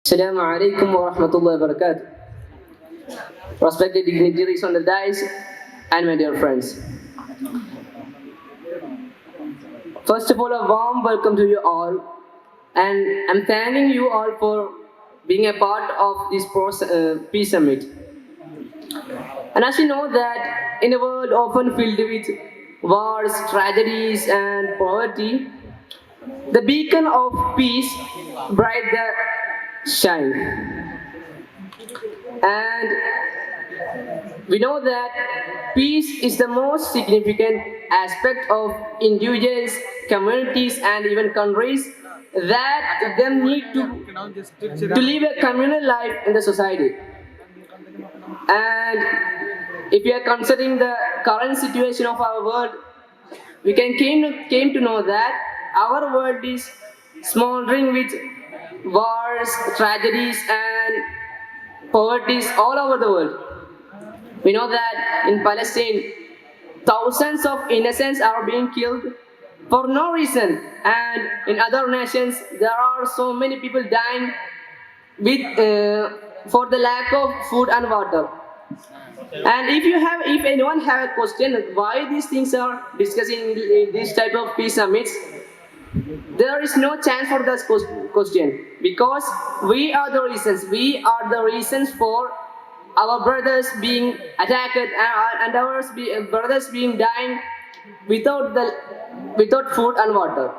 Assalamu alaikum wa rahmatullahi wa barakatuh. Respected dignitaries on the dais and my dear friends. First of all, a warm welcome to you all, and I'm thanking you all for being a part of this peace summit. And as you know that in a world often filled with wars, tragedies and poverty, the beacon of peace bright the shine. And we know that peace is the most significant aspect of individuals, communities and even countries that them need to live a communal life in the society. And if we are considering the current situation of our world, we came to know that our world is smoldering with wars, tragedies and poverties all over the world. We know that in Palestine, thousands of innocents are being killed for no reason, and in other nations there are so many people dying for the lack of food and water. And if anyone have a question why these things are discussing in this type of peace summits, there is no chance for this question, because we are the reasons. We are the reasons for our brothers being attacked and our brothers being dying without food and water.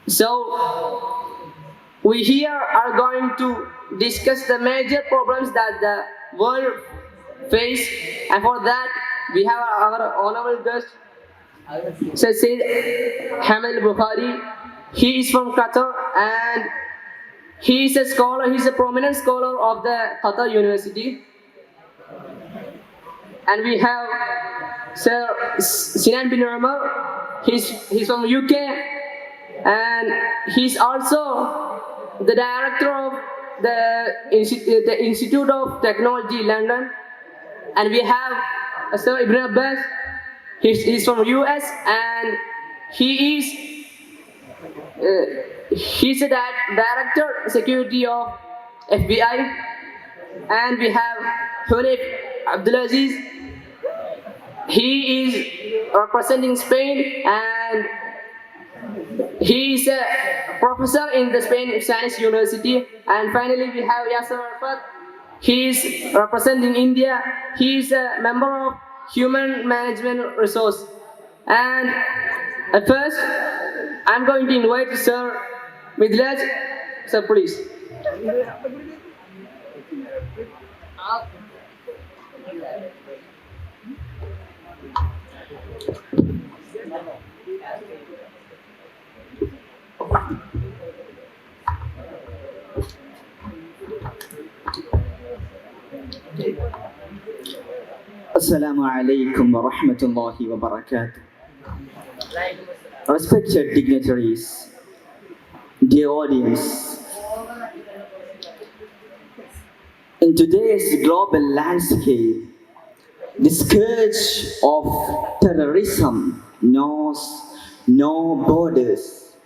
So we here are going to discuss the major problems that the world face, and for that we have our honorable guest, Sayyid Hamid Bukhari. He is from Qatar and he is a scholar. He is a prominent scholar of the Qatar University. And we have Sir Sinan bin Umar. He's from UK and he's also the director of the Institute of Technology London. And we have Sir Ibn Abbas. He's from US and he's a director security of FBI. And we have Hunayf Abdulaziz. He is representing Spain and he is a professor in the Spanish University. And finally we have Yasser Arafat. He is representing India. He is a member of Human Management Resource. And at first, I'm going to invite Sir Midlaj. Sir, please. Assalamu alaikum wa rahmatullahi wa barakatuh. Respected dignitaries, dear audience, in today's global landscape, the scourge of terrorism knows no borders.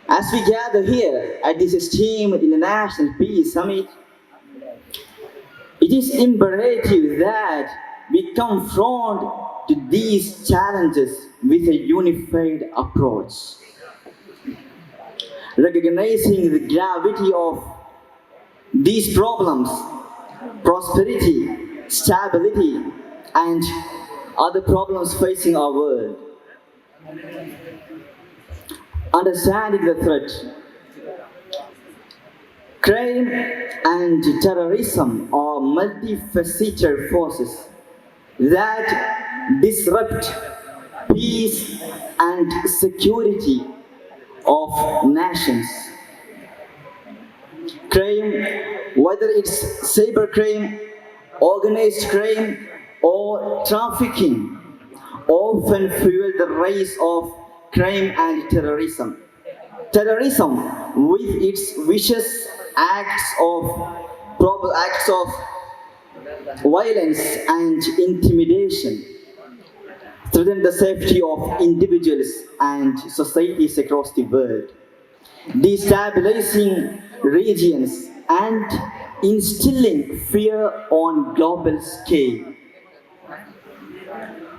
As we gather here at this esteemed International Peace Summit, it is imperative that we confront to these challenges with a unified approach, recognizing the gravity of these problems, prosperity, stability, and other problems facing our world. Understanding the threat, crime and terrorism are multifaceted forces that disrupt peace and security of nations. Crime, whether it's cybercrime, organized crime, or trafficking, often fuel the rise of crime and terrorism. Terrorism, with its vicious acts of violence and intimidation, threaten the safety of individuals and societies across the world, destabilizing regions, and instilling fear on global scale.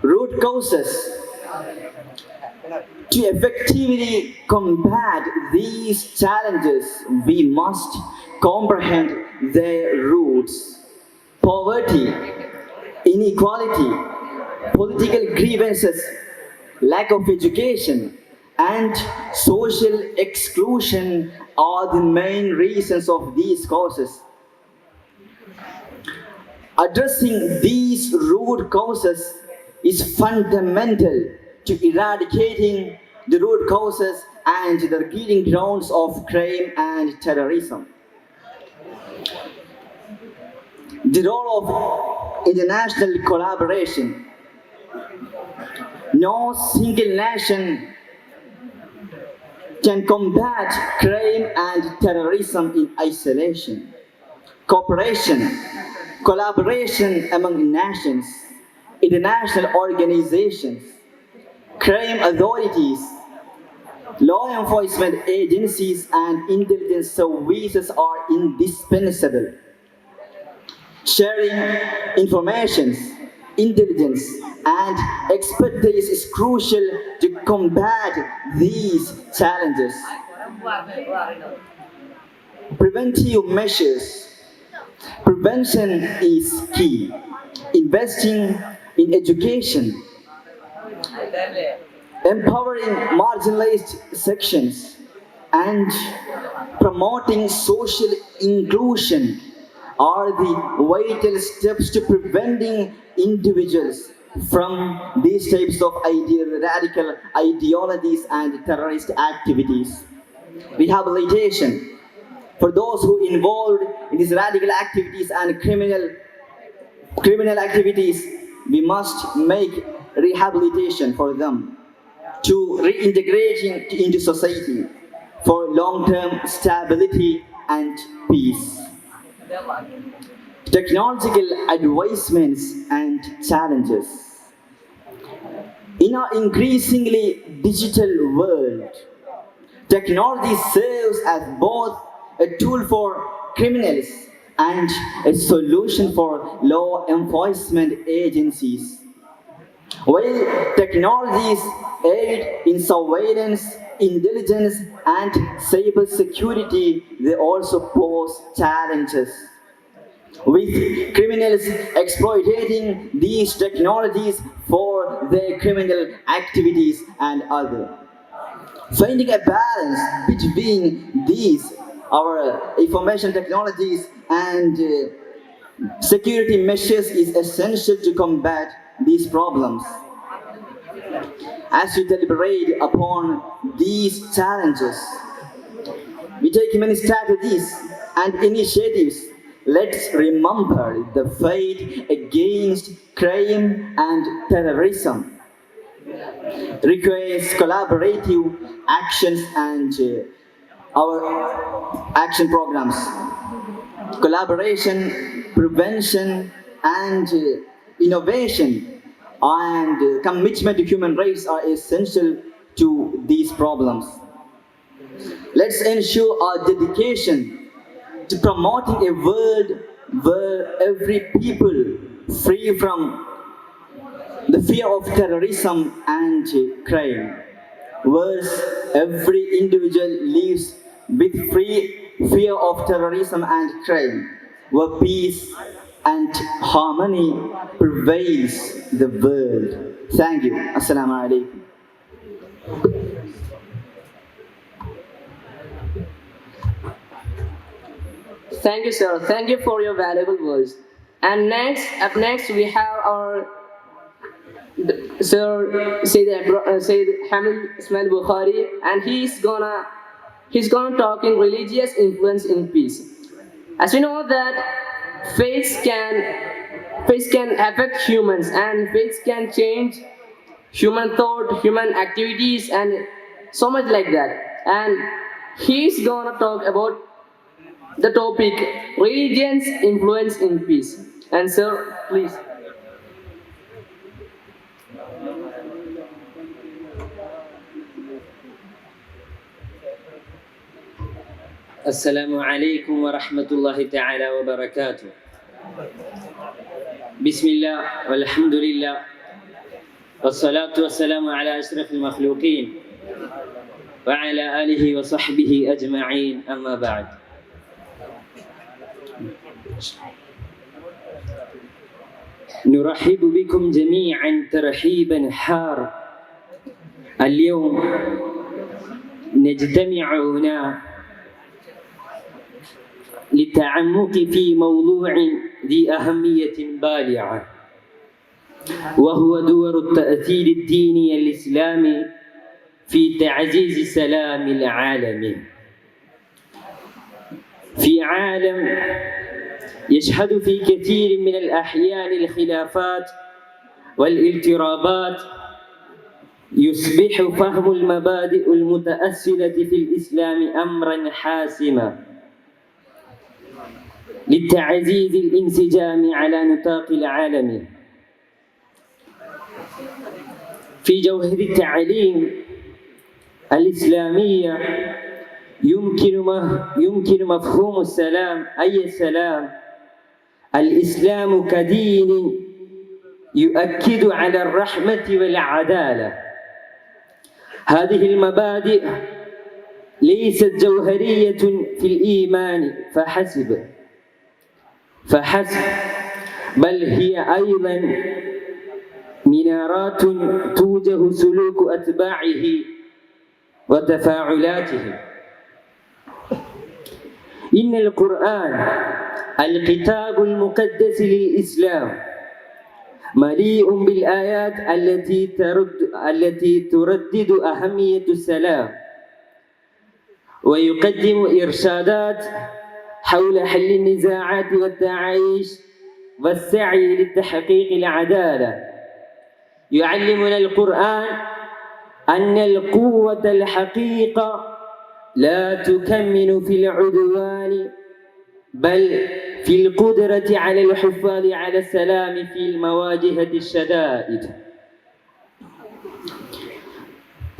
Root causes. To effectively combat these challenges, we must comprehend their roots. Poverty, inequality, political grievances, lack of education, and social exclusion are the main reasons of these causes. Addressing these root causes is fundamental to eradicating the root causes and the breeding grounds of crime and terrorism. The role of international collaboration. No single nation can combat crime and terrorism in isolation. Cooperation, collaboration among nations, international organizations, crime authorities, law enforcement agencies, and intelligence services are indispensable. Sharing information, intelligence, and expertise is crucial to combat these challenges. Preventive measures. Prevention is key. Investing in education, empowering marginalized sections, and promoting social inclusion are the vital steps to preventing individuals from these types of radical ideologies and terrorist activities. Rehabilitation. For those who involved in these radical activities and criminal activities, we must make rehabilitation for them to reintegrate into society for long-term stability and peace. Technological advancements and challenges. In our increasingly digital world, technology serves as both a tool for criminals and a solution for law enforcement agencies. While technologies aid in surveillance, intelligence, and cybersecurity, they also pose challenges. With criminals exploiting these technologies for their criminal activities and other. Finding a balance between these, our information technologies and security measures is essential to combat these problems. As we deliberate upon these challenges, we take many strategies and initiatives. Let's remember the fight against crime and terrorism requires collaborative actions and our action programs. Collaboration, prevention, and innovation and commitment to human rights are essential to these problems. Let's ensure our dedication to promoting a world where every people free from the fear of terrorism and crime, where every individual lives with free fear of terrorism and crime, where peace and harmony prevails the world. Thank you. Assalamu alaikum. Thank you, sir. Thank you for your valuable words. And up next, we have our Sir Sayyid Hamid Ismail Bukhari, and he's gonna talk in religious influence in peace. As we know that faith can affect humans, and faith can change human thought, human activities, and so much like that. And he's gonna talk about the topic religion's influence in peace. And sir, please. السلام عليكم ورحمة الله تعالى وبركاته. بسم الله والحمد لله والصلاة والسلام على أشرف المخلوقين وعلى آله وصحبه أجمعين، أما بعد. نرحب بكم جميعا ترحيبا حار. اليوم نجتمع هنا للتعمق في موضوع ذي أهمية بالغة، وهو دور التأثير الديني الإسلامي في تعزيز السلام العالمي. في عالم يشهد في كثير من الأحيان الخلافات والاضطرابات، يصبح فهم المبادئ المتأصلة في الإسلام أمرا حاسما للتعزيز الانسجام على نطاق العالم. في جوهر التعليم الإسلامية يمكن مفهوم السلام، أي السلام. الإسلام كدين يؤكد على الرحمة والعدالة. هذه المبادئ ليست جوهرية في الإيمان فحسب، بل هي أيضا منارات توجه سلوك أتباعه وتفاعلاتهم. إن القرآن الكتاب المقدس للإسلام مليء بالآيات التي تردد أهمية السلام، ويقدم إرشادات حول حل النزاعات والتعايش والسعي لتحقيق العدالة. يعلمنا القرآن أن القوة الحقيقة لا تكمن في العدوان، بل في القدرة على الحفاظ على السلام في مواجهة الشدائد.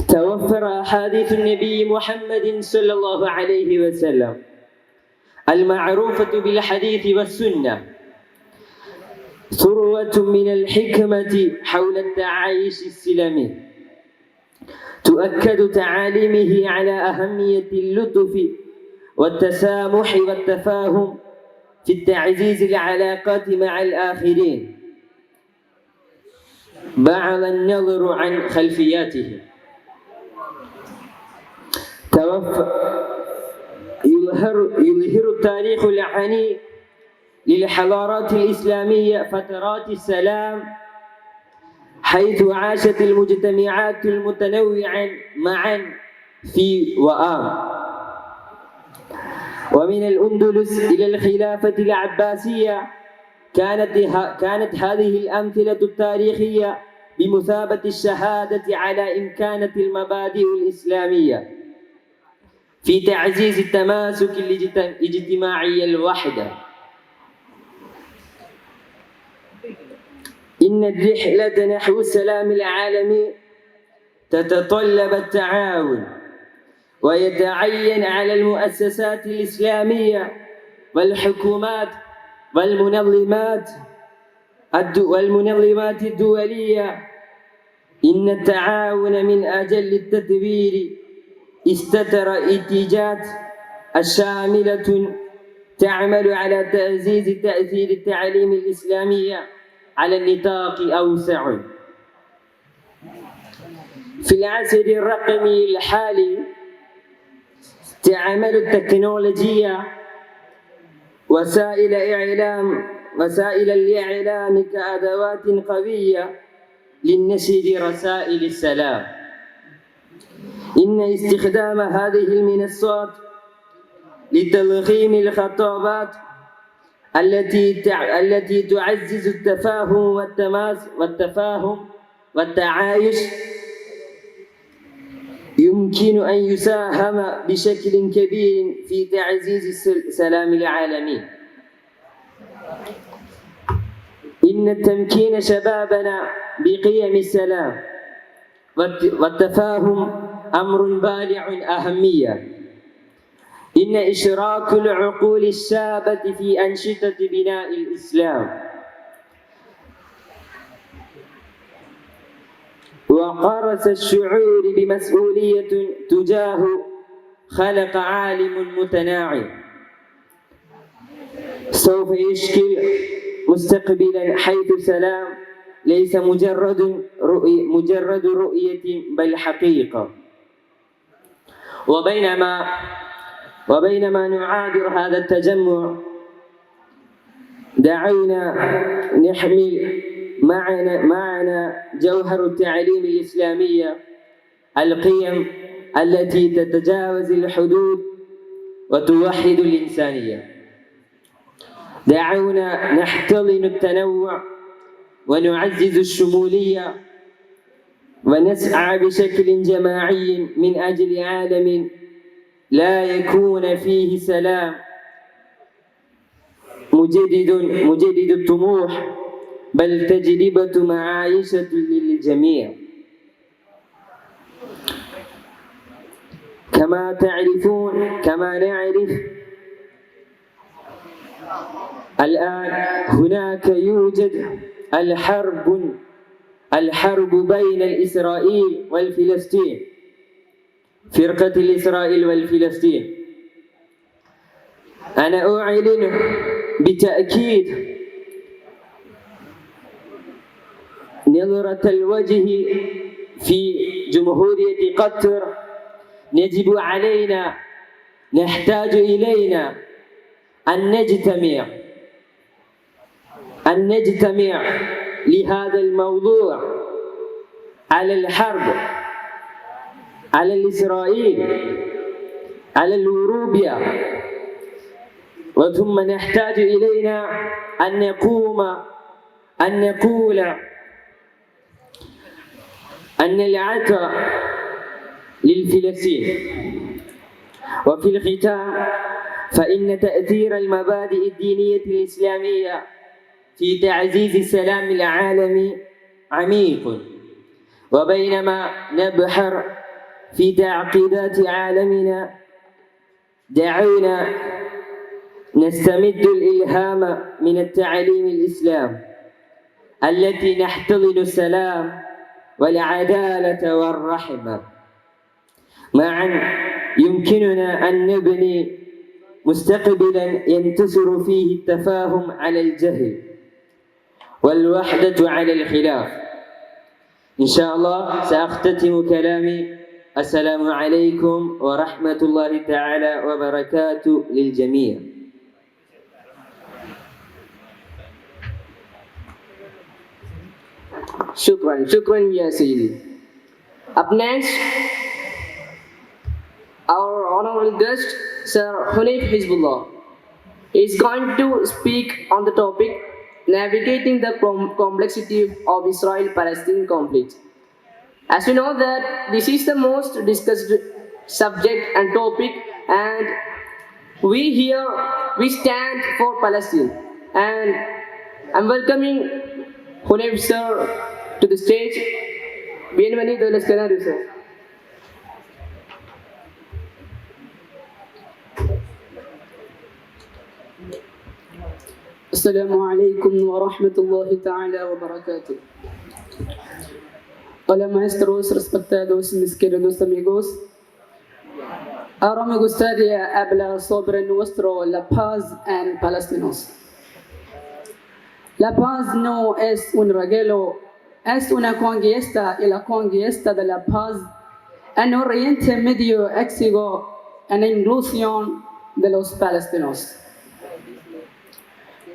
توفر أحاديث النبي محمد صلى الله عليه وسلم المعروفة بالحديث والسنة ثروة من الحكمة حول التعايش السلمي، تؤكد تعاليمه على أهمية اللطف والتسامح والتفاهم في تعزيز العلاقات مع الآخرين بعد النظر عن خلفياتهم. يظهر التاريخ العنيف للحضارات الإسلامية فترات السلام، حيث عاشت المجتمعات المتنوعة معا في وآم. ومن الأندلس إلى الخلافة العباسية كانت هذه الأمثلة التاريخية بمثابة الشهادة على إمكانة المبادئ الإسلامية في تعزيز التماسك الاجتماعي الوحدة. إن الرحلة نحو السلام العالمي تتطلب التعاون، ويتعين على المؤسسات الإسلامية والحكومات والمنظمات الدولية إن التعاون من أجل التطوير استتر اتجاهات الشاملة تعمل على تعزيز تأثير التعليم الإسلامي على النطاق أوسع. في العصر الرقمي الحالي تعمل التكنولوجيا وسائل الإعلام كأدوات قوية لنشر رسائل السلام. إن استخدام هذه المنصات لتضخيم الخطابات التي تعزز التفاهم والتعايش يمكن أن يساهم بشكل كبير في تعزيز السلام العالمي. إن تمكين شبابنا بقيم السلام والتفاهم أمر بالغ أهمية، إن إشراك العقول الشابة في أنشطة بناء الإسلام وقرص الشعور بمسؤولية تجاه خلق عالم متناعم سوف يشكل مستقبلا حيث سلام ليس مجرد رؤية بل حقيقة. وبينما نعابر هذا التجمع دعونا نحمل معنا جوهر التعليم الإسلامية، القيم التي تتجاوز الحدود وتوحد الإنسانية. دعونا نحتضن التنوع ونعزز الشمولية ونسعى بشكل جماعي من أجل عالم لا يكون فيه سلام مجدد الطموح بل تجربة معايشة للجميع. كما نعرف الآن هناك يوجد الحرب بين الإسرائيل والفلسطين، فرقة الإسرائيل والفلسطين. أنا أعلن بتأكيد نظرة الوجه في جمهورية قطر. يجب علينا، نحتاج إلينا أن نجتمع لهذا الموضوع، على الحرب، على الإسرائيل، على الأوروبيا. وثم نحتاج إلينا أن نقول أن العطاء للفلسطين. وفي الختام فإن تأثير المبادئ الدينية الإسلامية في تعزيز السلام العالمي عميق. وبينما نبحر في تعقيدات عالمنا دعونا نستمد الإلهام من التعاليم الإسلام التي نحتضن السلام والعدالة والرحمة. معا يمكننا أن نبني مستقبلا ينتصر فيه التفاهم على الجهل والوحدة على الخلاف. إن شاء الله سأختتم كلامي. السلام عليكم ورحمة الله تعالى وبركاته للجميع. Shukran, Ya Sayyidi. Up next, our honorable guest, Sir Hanif Hizbullah, is going to speak on the topic navigating the complexity of Israel-Palestine conflict. As we know that this is the most discussed subject and topic, and we stand for Palestine. And I'm welcoming Hanif sir to the stage. Bienvenido, les canarios, sir. السلام عليكم ورحمة الله تعالى وbarakatuh. Hola maestros, respetados mis queridos amigos. Ahora me gustaría hablar sobre la paz en palestinos. La paz no es un regalo, es una conquista, y la conquista de la paz en Oriente Medio exigió una inclusión de los palestinos.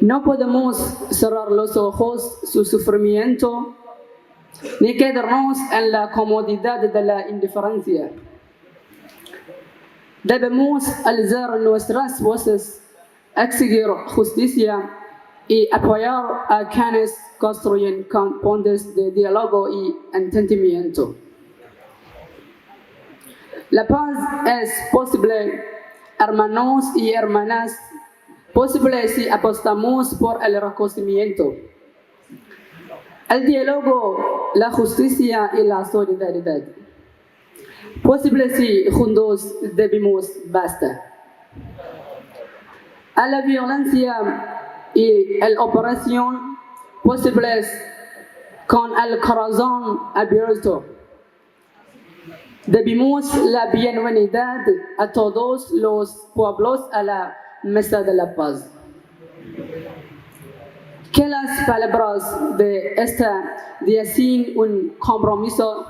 No podemos cerrar los ojos a su sufrimiento ni quedarnos en la comodidad de la indiferencia. Debemos alzar nuestras voces, exigir justicia y apoyar a quienes construyen puentes de diálogo y entendimiento. La paz es posible, hermanos y hermanas, posible si apostamos por el reconocimiento, el diálogo, la justicia y la solidaridad. Posible si juntos debemos basta. a la violencia y la operación posibles con el corazón abierto. Debemos la bienvenida a todos los pueblos a la mesa de la paz. Que las palabras de esta dicen un compromiso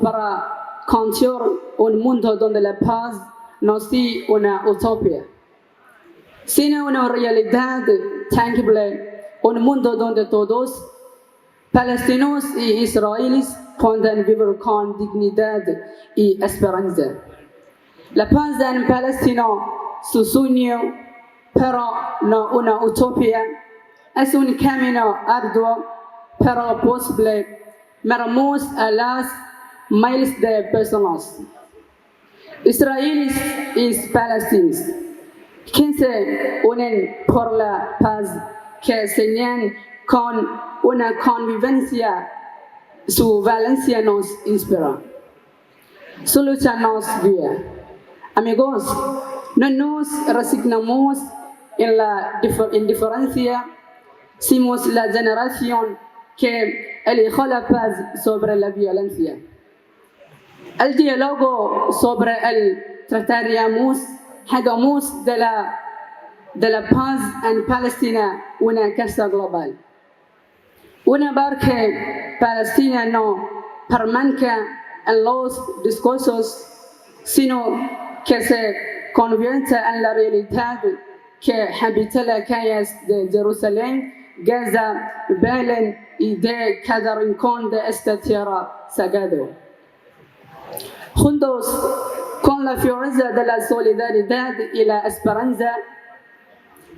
para construir un mundo donde la paz no sea una utopía, sino una realidad tangible, un mundo donde todos, palestinos y israelíes, puedan vivir con dignidad y esperanza. La paz en Palestina, su sueño, pero no una utopía, es un camino arduo, pero posible. Miramos a las miles de personas, israelíes y palestinos, que se unen por la paz, que sueñan con una convivencia. Su valencia nos inspira, su lucha nos guía. Amigos, no nos resignamos en la indiferencia, somos la generación que eligió la paz sobre la violencia. El diálogo sobre el trataríamos, hagamos de la paz en Palestina una casa global. Una barca palestina no permanezca en los discursos, sino que se convierta en la realidad que habita las calles de Jerusalén, Gaza, Belén y de cada rincón de esta tierra sagrada. Juntos, con la fuerza de la solidaridad y la esperanza,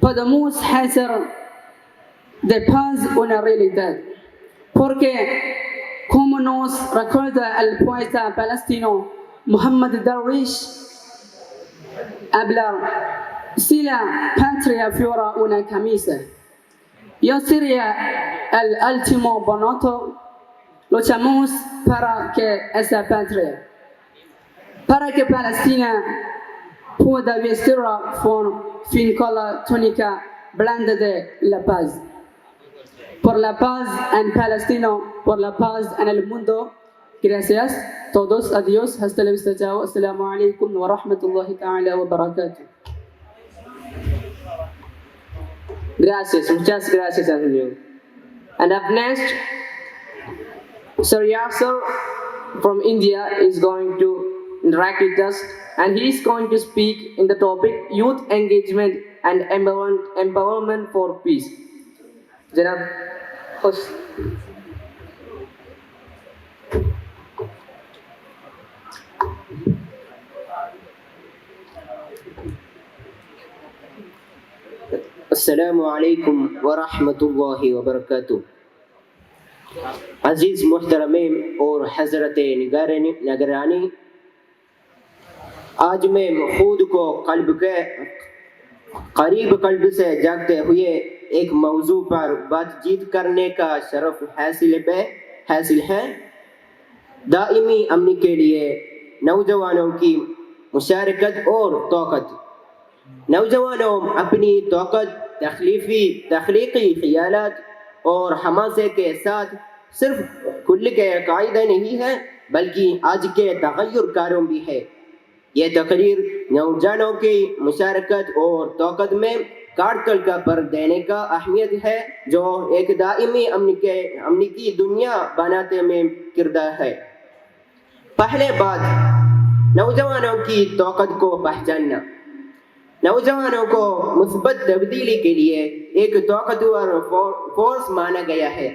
podemos hacer de paz una realidad. Porque, como nos recuerda el poeta palestino Muhammad Darwish, hablar, si la patria fuera una camisa, yo sería el último bonito. Luchamos para que esa patria, para que Palestina pueda vestir con la túnica blanda de la paz. Por la paz en Palestina, por la paz en el mundo. Gracias todos, adiós, hasta la vista, chao, assalamu alaikum wa rahmatullahi ta'ala wa barakatuh. Gracias, muchas gracias, Antonio. And up next, Sir Yasser from India is going to interact with us, and he is going to speak in the topic Youth Engagement and Empowerment for Peace. Janab, host. السلام علیکم ورحمۃ اللہ وبرکاتہ. عزیز محترمین اور حضرت نگرانی، آج میں خود کو قریب قلب سے جاگتے ہوئے ایک موضوع پر بات چیت کرنے کا شرف حاصل ہے. دائمی امن کے لیے نوجوانوں کی مشارکت اور طاقت. نوجوانوں اپنی طاقت، تخلیقی خیالات اور حماسے کے ساتھ صرف کل کے قائد نہیں ہے بلکہ آج کے تغیر کاروں بھی ہے. یہ تقریر نوجوانوں کی مشارکت اور طاقت میں کاٹل کا پر دینے کا اہمیت ہے جو ایک دائمی امن کی دنیا بنانے میں کردار ہے. پہلے بات، نوجوانوں کی طاقت کو پہچاننا. نوجوانوں کو مثبت تبدیلی کے لیے ایک طاقتور فورس مانا گیا ہے.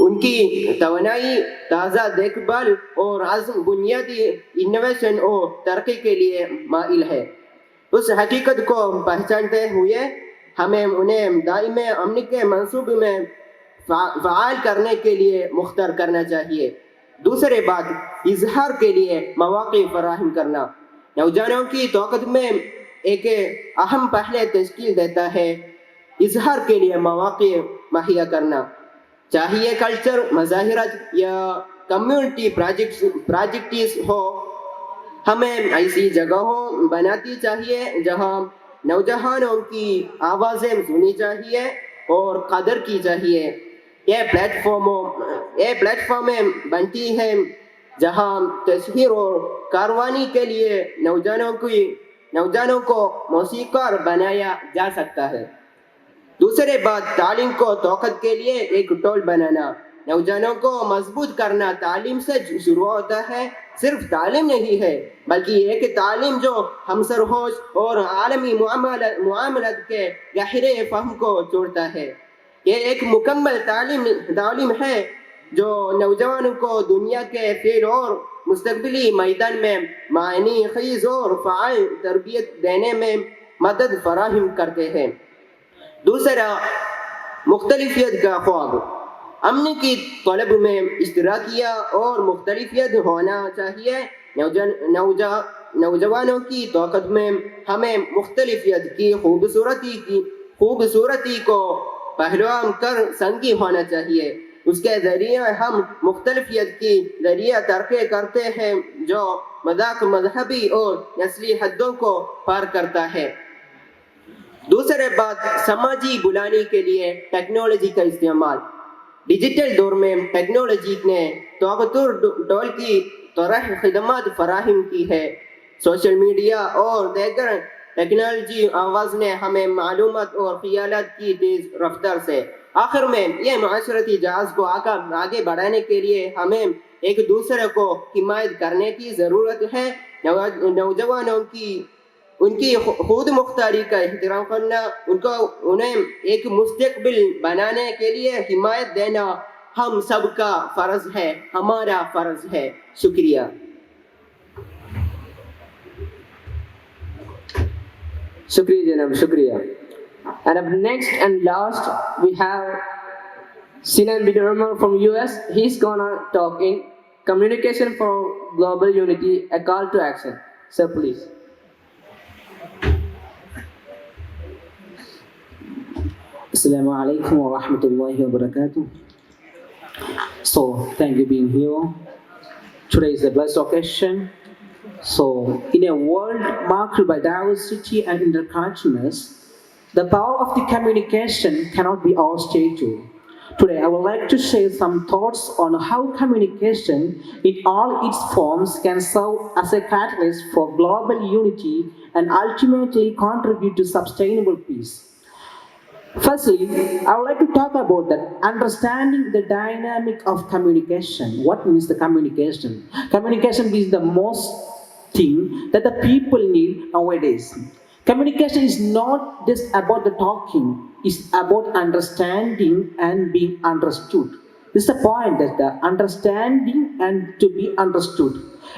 ان کی توانائی، تازہ دیکھ بھال اور عزم بنیادی انوویشن اور ترقی کے لیے مائل ہے. اس حقیقت کو پہچانتے ہوئے ہمیں انہیں دائمی امن کے منصوبے میں فعال کرنے کے لیے مختار کرنا چاہیے. دوسری بات، اظہار کے لیے مواقع فراہم کرنا نوجوانوں کی طاقت میں ایک اہم پہلے تشکیل دیتا ہے. اظہار کے لیے مواقع مہیا کرنا، چاہیے کلچر، مظاہرات یا کمیونٹی پروجیکٹس ہو، हमें ऐसी जगहों बनाती चाहिए जहां नौजवानों की आवाज़ें सुनी चाहिए और कदर की चाहिए। ये प्लेटफॉर्में बनती हैं जहां तशहीर और कारवानी के लिए नौजवानों को मौसीकार बनाया जा सकता है। दूसरी बात, तालीम को तौक़त के लिए एक टोल बनाना। नौजवानों को मजबूत करना तालीम से शुरू होता है। सिर्फ तालीम नहीं है बल्कि एक तालीम जो हमसरहोश और आलमी मुआमलत के गहरे फ़हम को जोड़ता है। ये एक मुकम्मल तालीम है जो नौजवानों को दुनिया के फ़ेल और मुस्तक़बिली मैदान में मायनी ख़ीज़ और फ़ाल तरबियत देने में मदद फराहम करते हैं। दूसरा, मुख्तलिफियत का ख्वाब। अमन की तलब में इश्तराकिया और मुख्तलिफियत होना चाहिए। नौजवानों की तौक़त में हमें मुख्तलिफियत की खूबसूरती को पहलवान कर संगी होना चाहिए। उसके ज़रिए हम मुख्तलिफियत की ज़रिए तरक्की करते हैं जो मज़हबी और नस्ली हदों को पार करता है। दूसरे बात, समाजी बुलाने के लिए टेक्नोलॉजी का इस्तेमाल। डिजिटल दौर में टेक्नोलॉजी ने टोल की तरह खिदमत फराहम की है। सोशल मीडिया और दीगर टेक्नोलॉजी आवाज़ ने हमें मालूमात और ख़यालात की तेज़ रफ्तार से। आखिर में ये माशरती जहाज़ को आगे बढ़ाने के लिए हमें एक दूसरे को हिमायत करने की ज़रूरत है। नौजवानों की उनकी खुद मुख्तारी का एहतराम करना, उन्हें एक मुस्तक़बिल बनाने के लिए हिमायत देना हम सबका फ़र्ज़ है, हमारा फ़र्ज़ है। शुक्रिया। Shukriya Janab, Shukriya. And up next and last, we have Sinan Bidurman from US. He's gonna talk in Communication for Global Unity, a call to action. Sir, please. Assalamu alaikum wa rahmatullahi wa barakatuh. So, thank you being here. Today is a blessed occasion. So, in a world marked by diversity and interconnectedness, the power of the communication cannot be overstated. Today, I would like to share some thoughts on how communication in all its forms can serve as a catalyst for global unity and ultimately contribute to sustainable peace. Firstly, I would like to talk about that understanding the dynamic of communication. What means the communication? Communication is the most thing that the people need nowadays. Communication is not just about the talking, it's about understanding and being understood. This is the point, that the understanding and to be understood.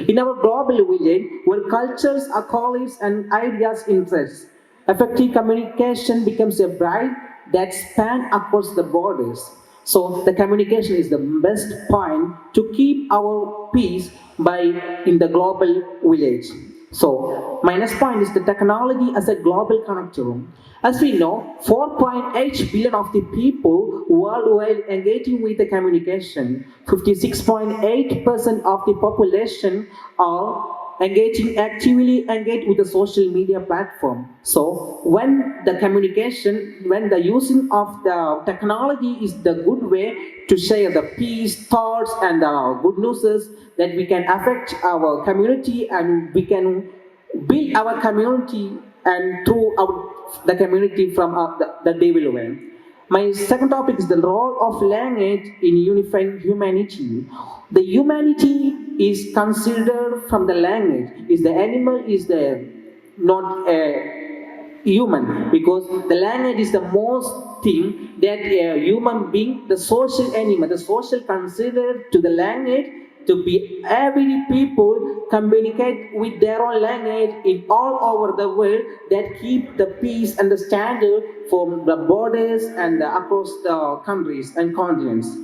In our global village, where cultures, colleagues, and ideas interest, effective communication becomes a bridge that spans across the borders. So the communication is the best point to keep our peace in the global village. So my next point is the technology as a global connector. As we know, 4.8 billion of the people worldwide engaging with the communication. 56.8% of the population are actively engaged with the social media platform. So when the using of the technology is the good way to share the peace, thoughts, and good news that we can affect our community and we can build our community and throughout the community from the development. My second topic is the role of language in unifying humanity. The humanity is considered from the language. Is the animal is not a human, because the language is the most thing that a human being, the social animal, the social considered to the language to be every people communicate with their own language in all over the world that keep the peace and the standard from the borders and across the countries and continents.